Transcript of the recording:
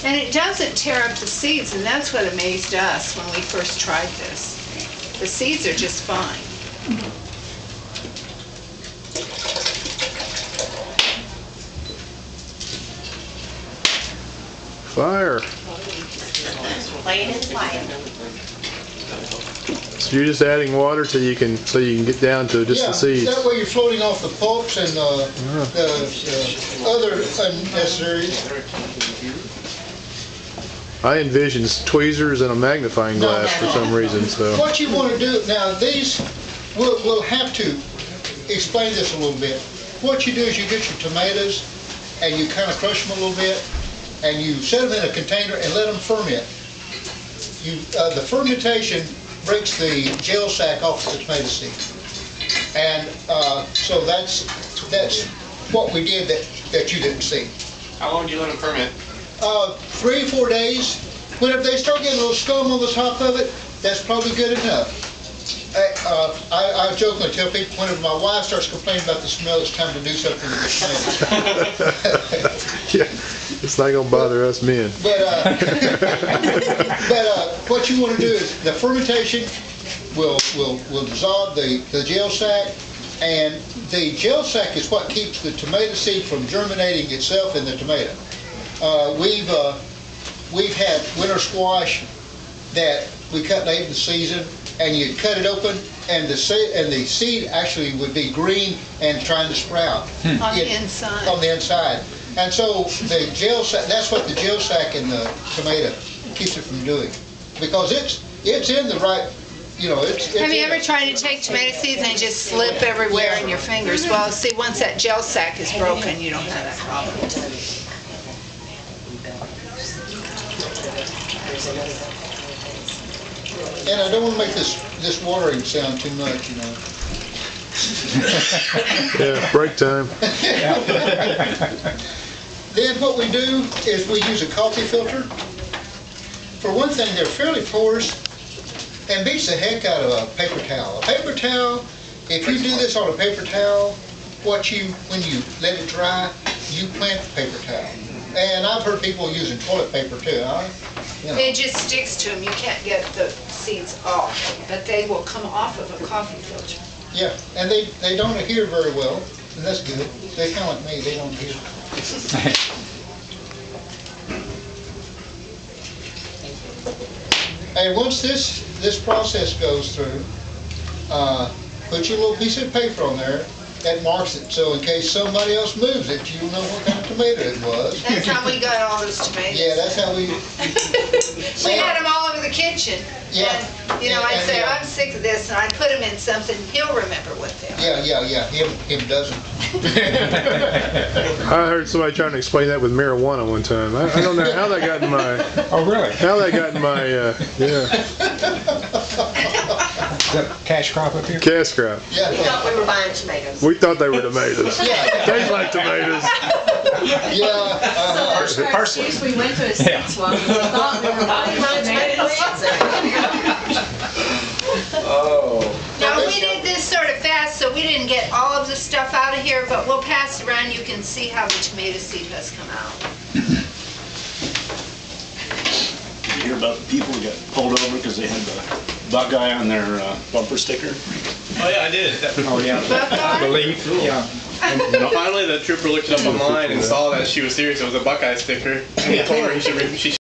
And it doesn't tear up the seeds, and that's what amazed us when we first tried this. The seeds are just fine. Fire. Plain and quiet. So you're just adding water so you can get down to just the seeds. That way you're floating off the pulps and the other unnecessaries. I envisioned tweezers and a magnifying glass for some reason. So what you want to do now, these we'll have to explain this a little bit. What you do is you get your tomatoes and you kind of crush them a little bit, and you set them in a container and let them ferment. The fermentation breaks the gel sac off the tomato seed, and so that's what we did that you didn't see. How long do you let them ferment? 3 or 4 days. Whenever they start getting a little scum on the top of it, that's probably good enough. I jokingly tell people whenever my wife starts complaining about the smell, it's time to do something with the tomatoes. yeah, it's not gonna bother us men. But what you want to do is the fermentation will dissolve the gel sac, and the gel sac is what keeps the tomato seed from germinating itself in the tomato. We've had winter squash that we cut late in the season, and you cut it open, and the seed actually would be green and trying to sprout on the inside. On the inside, and so the gel sac, that's what the gel sac in the tomato keeps it from doing, because it's in the right. You know, it's Have you ever tried to take tomato seeds and they just slip everywhere in your fingers? Well, see, once that gel sac is broken, you don't have that problem. And I don't want to make this watering sound too much, you know. Yeah, break time. Then what we do is we use a coffee filter. For one thing, they're fairly porous and beats the heck out of a paper towel. A paper towel, if you do this on a paper towel, when you let it dry, you plant the paper towel. And I've heard people using toilet paper too. You know. It just sticks to them. You can't get the seeds off, but they will come off of a coffee filter. Yeah, and they don't adhere very well, and that's good. They're kind of like me, they don't adhere. And once this process goes through, put your little piece of paper on there that marks it, so in case somebody else moves it, you'll know what kind of tomato it was. That's how we got all those tomatoes. Yeah, that's how we... We had them all over the kitchen. Yeah. And, you know, I'd say, I'm sick of this, and I'd put them in something, he'll remember what they are. Yeah, him doesn't. I heard somebody trying to explain that with marijuana one time. I don't know how that got in my... Oh, really? How that got in my, yeah. Is that cash crop up here? Cash crop. Yeah. We thought we were buying tomatoes. We thought they were tomatoes. Yeah. Tastes like tomatoes. Yeah. Parsley. We went to a seed swap. We thought we were buying tomatoes. Oh. Now, we did this sort of fast, so we didn't get all of the stuff out of here, but we'll pass it around. You can see how the tomato seed has come out. Did you hear about the people who got pulled over because they had the Buckeye on their bumper sticker? Oh yeah, I did. Oh, yeah. I believe. Yeah. And finally, the trooper looked it up online and saw that she was serious. It was a Buckeye sticker. And he told her she